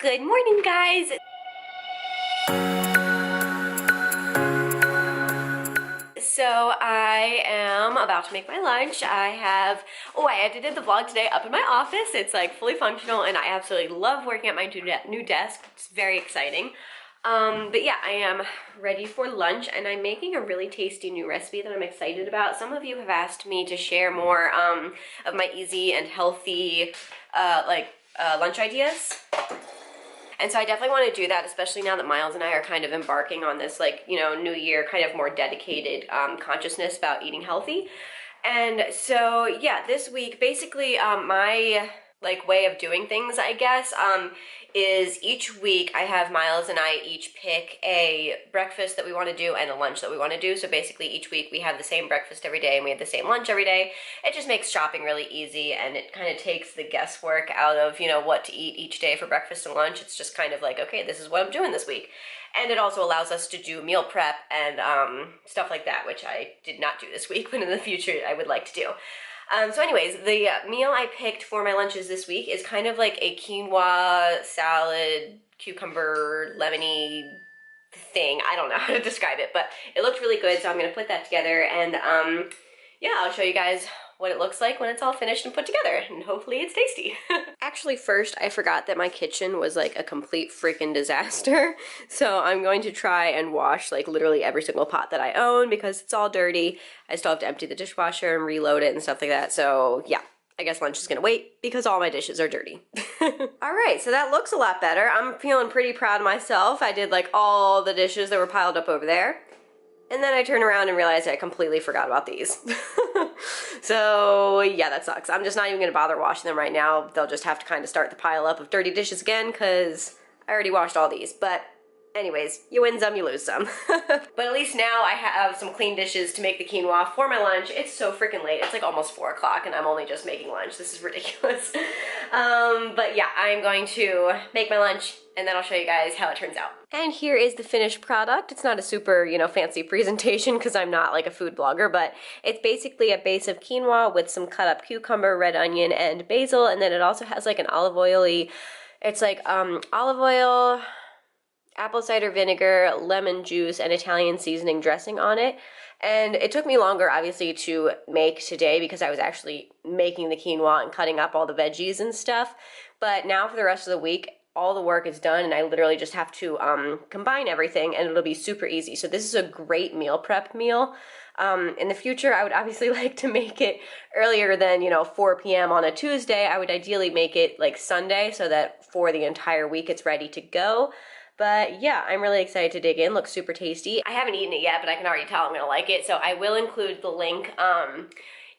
Good morning, guys. So I am about to make my lunch. I edited the vlog today up in my office. It's like fully functional and I absolutely love working at my new desk. It's very exciting. But yeah, I am ready for lunch and I'm making a really tasty new recipe that I'm excited about. Some of you have asked me to share more of my easy and healthy lunch ideas. And so I definitely want to do that, especially now that Miles and I are kind of embarking on this, new year, kind of more dedicated consciousness about eating healthy. And so, yeah, this week, basically, my way of doing things, I guess, is each week I have Miles and I each pick a breakfast that we want to do and a lunch that we want to do. So basically each week we have the same breakfast every day and we have the same lunch every day. It just makes shopping really easy and it kind of takes the guesswork out of, what to eat each day for breakfast and lunch. It's just kind of like, okay, this is what I'm doing this week. And it also allows us to do meal prep and stuff like that, which I did not do this week, but in the future I would like to do. So anyways, the meal I picked for my lunches this week is kind of like a quinoa, salad, cucumber, lemony thing. I don't know how to describe it, but it looked really good, so I'm going to put that together and yeah, I'll show you guys what it looks like when it's all finished and put together, and hopefully it's tasty. Actually, first, I forgot that my kitchen was like a complete freaking disaster, so I'm going to try and wash like literally every single pot that I own because it's all dirty. I still have to empty the dishwasher and reload it and stuff like that, so yeah. I guess lunch is gonna wait because all my dishes are dirty. Alright, so that looks a lot better. I'm feeling pretty proud of myself. I did like all the dishes that were piled up over there. And then I turn around and realize I completely forgot about these. So yeah, that sucks. I'm just not even gonna bother washing them right now. They'll just have to kind of start the pile up of dirty dishes again because I already washed all these. But anyways, you win some, you lose some. But at least now I have some clean dishes to make the quinoa for my lunch. It's so freaking late. It's like almost 4 o'clock and I'm only just making lunch. This is ridiculous. But yeah, I'm going to make my lunch and then I'll show you guys how it turns out. And here is the finished product. It's not a super, fancy presentation because I'm not like a food blogger, but it's basically a base of quinoa with some cut up cucumber, red onion, and basil. And then it also has like an olive oily, it's like olive oil, apple cider vinegar, lemon juice, and Italian seasoning dressing on it. And it took me longer, obviously, to make today because I was actually making the quinoa and cutting up all the veggies and stuff. But now for the rest of the week, all the work is done and I literally just have to combine everything and it'll be super easy. So this is a great meal prep meal. In the future, I would obviously like to make it earlier than, 4 p.m. on a Tuesday. I would ideally make it like Sunday so that for the entire week it's ready to go. But yeah, I'm really excited to dig in. Looks super tasty. I haven't eaten it yet, but I can already tell I'm gonna like it. So I will include the link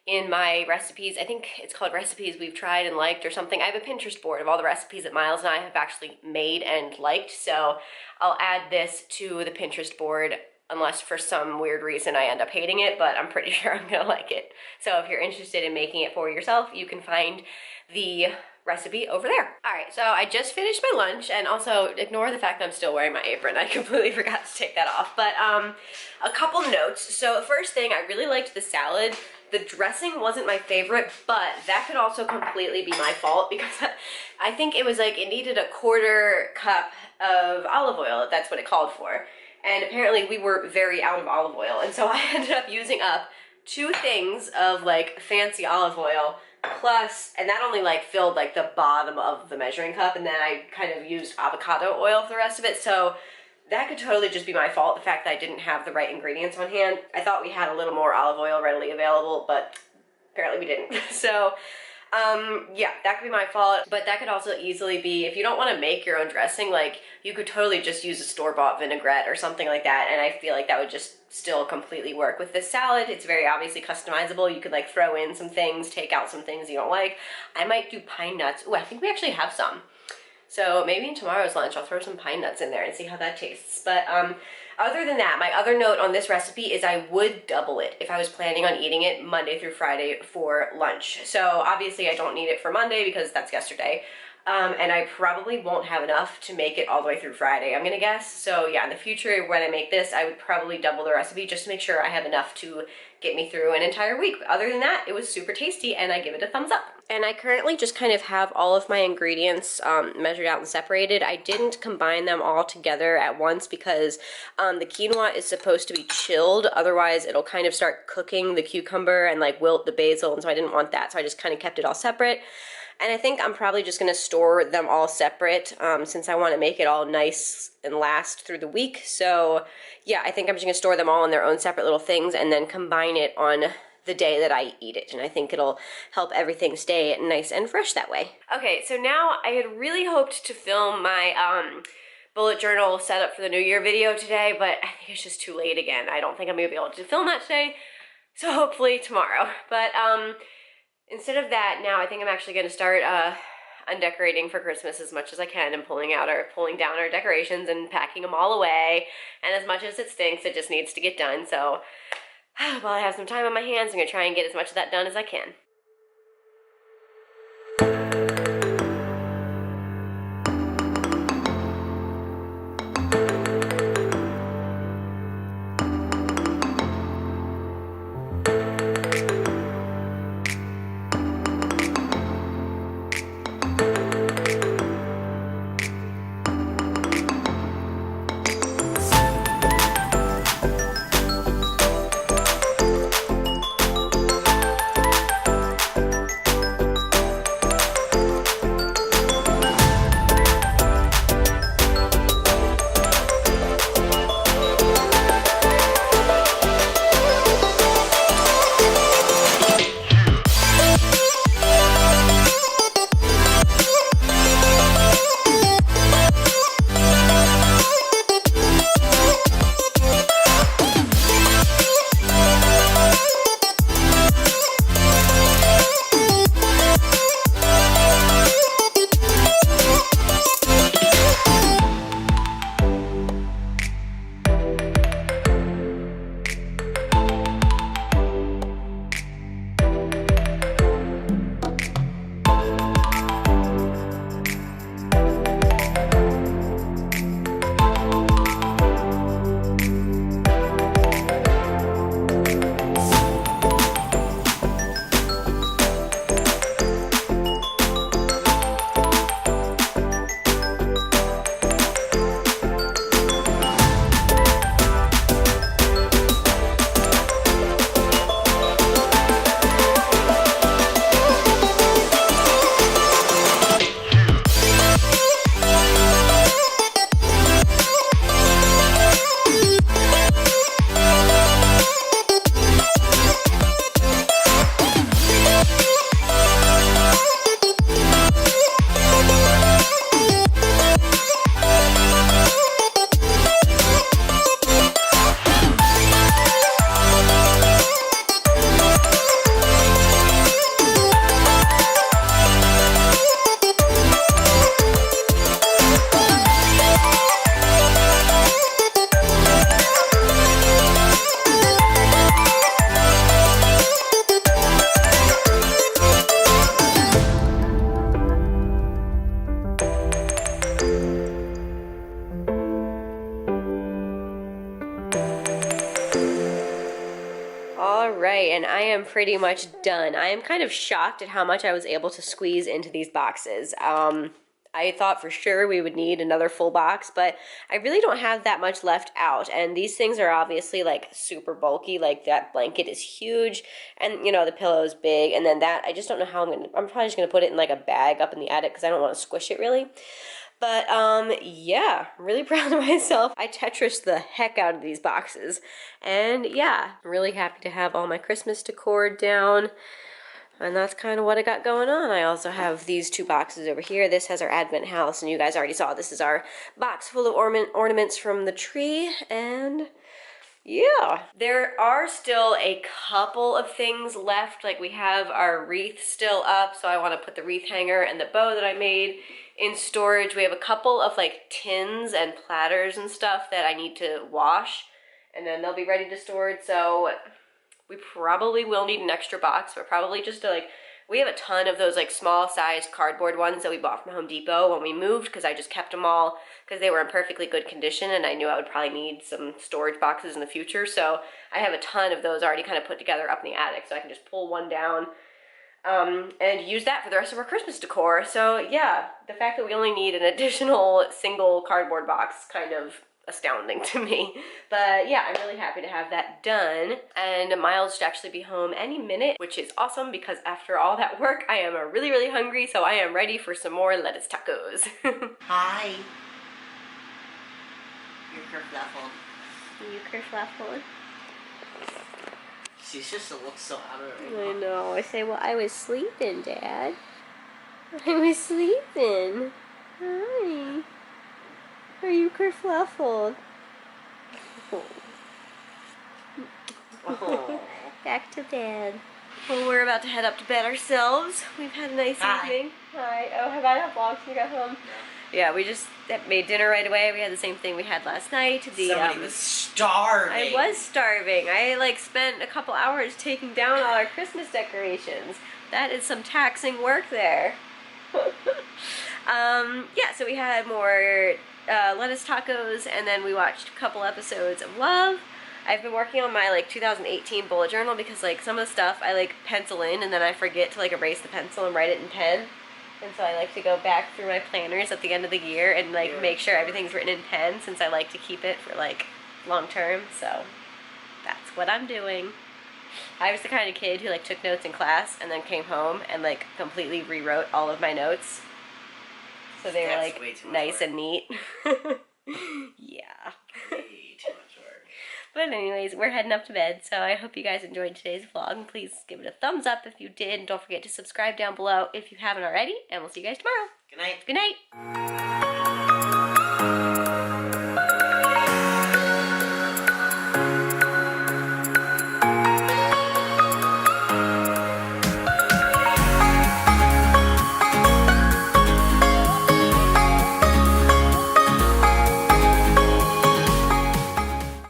in my recipes. I think it's called Recipes We've Tried and Liked or something. I have a Pinterest board of all the recipes that Miles and I have actually made and liked. So I'll add this to the Pinterest board unless for some weird reason I end up hating it, but I'm pretty sure I'm gonna like it. So if you're interested in making it for yourself, you can find the recipe over there. All right, so I just finished my lunch, and also ignore the fact that I'm still wearing my apron. I completely forgot to take that off. But a couple notes. So the first thing, I really liked the salad. The dressing wasn't my favorite, but that could also completely be my fault because I think it was like it needed a 1/4 cup of olive oil, if that's what it called for. And apparently we were very out of olive oil, and so I ended up using up 2 things of like fancy olive oil plus, and that only like filled like the bottom of the measuring cup, and then I kind of used avocado oil for the rest of it. So that could totally just be my fault, the fact that I didn't have the right ingredients on hand. I thought we had a little more olive oil readily available, but apparently we didn't. So yeah, that could be my fault, but that could also easily be, if you don't want to make your own dressing, like you could totally just use a store-bought vinaigrette or something like that, and I feel like that would just still completely work. With this salad, it's very obviously customizable. You could like throw in some things, take out some things you don't like. I might do pine nuts. Oh, I think we actually have some. So maybe in tomorrow's lunch, I'll throw some pine nuts in there and see how that tastes. But other than that, my other note on this recipe is I would double it if I was planning on eating it Monday through Friday for lunch. So obviously I don't need it for Monday because that's yesterday. And I probably won't have enough to make it all the way through Friday, I'm gonna guess. So yeah, in the future, when I make this, I would probably double the recipe just to make sure I have enough to get me through an entire week. But other than that, it was super tasty, and I give it a thumbs up. And I currently just kind of have all of my ingredients measured out and separated. I didn't combine them all together at once because the quinoa is supposed to be chilled, otherwise it'll kind of start cooking the cucumber and like wilt the basil, and so I didn't want that, so I just kind of kept it all separate. And I think I'm probably just going to store them all separate since I want to make it all nice and last through the week. So yeah, I think I'm just going to store them all in their own separate little things and then combine it on the day that I eat it. And I think it'll help everything stay nice and fresh that way. Okay, so now I had really hoped to film my bullet journal setup for the New Year video today, but I think it's just too late again. I don't think I'm going to be able to film that today, so hopefully tomorrow. But instead of that, now I think I'm actually going to start undecorating for Christmas as much as I can and pulling down our decorations and packing them all away. And as much as it stinks, it just needs to get done. So while I have some time on my hands, I'm going to try and get as much of that done as I can. Alright, and I am pretty much done. I am kind of shocked at how much I was able to squeeze into these boxes. I thought for sure we would need another full box, but I really don't have that much left out. And these things are obviously like super bulky, like that blanket is huge, and you know, the pillow is big, and then that, I just don't know how I'm probably just gonna put it in like a bag up in the attic because I don't want to squish it really. But yeah, really proud of myself. I Tetrised the heck out of these boxes. And yeah, I'm really happy to have all my Christmas decor down. And that's kind of what I got going on. I also have these two boxes over here. This has our Advent house, and you guys already saw this is our box full of ornaments from the tree. And yeah, there are still a couple of things left. Like we have our wreath still up, so I want to put the wreath hanger and the bow that I made in storage. We have a couple of like tins and platters and stuff that I need to wash, and then they'll be ready to store. So we probably will need an extra box, but probably just to like We have a ton of those like small sized cardboard ones that we bought from Home Depot when we moved because I just kept them all because they were in perfectly good condition and I knew I would probably need some storage boxes in the future. So I have a ton of those already kind of put together up in the attic, so I can just pull one down and use that for the rest of our Christmas decor. So yeah, the fact that we only need an additional single cardboard box is kind of astounding to me. But yeah, I'm really happy to have that done. And Miles should actually be home any minute, which is awesome because after all that work, I am really, really hungry, so I am ready for some more lettuce tacos. Hi. You're kerfluffled. You kerfluffled? She's just looks so out of it right I now. know. I say, well, I was sleeping, Dad. I was sleeping. Hi. Are you kerfluffled? Oh. Back to bed. Well, we're about to head up to bed ourselves. We've had a nice evening. Hi. Oh, have I not vlogged since you got home? No. Yeah, we just made dinner right away. We had the same thing we had last night. Somebody was starving. I was starving. I like spent a couple hours taking down all our Christmas decorations. That is some taxing work there. Yeah, so we had more lettuce tacos, and then we watched a couple episodes of Love. I've been working on my like 2018 bullet journal because like some of the stuff I like pencil in and then I forget to like erase the pencil and write it in pen. And so I like to go back through my planners at the end of the year and like make sure everything's written in pen since I like to keep it for like long term. So that's what I'm doing. I was the kind of kid who like took notes in class and then came home and like completely rewrote all of my notes. So they were like nice and neat. Yeah. Way too much work. But anyways, we're heading up to bed, so I hope you guys enjoyed today's vlog. Please give it a thumbs up if you did, and don't forget to subscribe down below if you haven't already, and we'll see you guys tomorrow. Good night. Good night.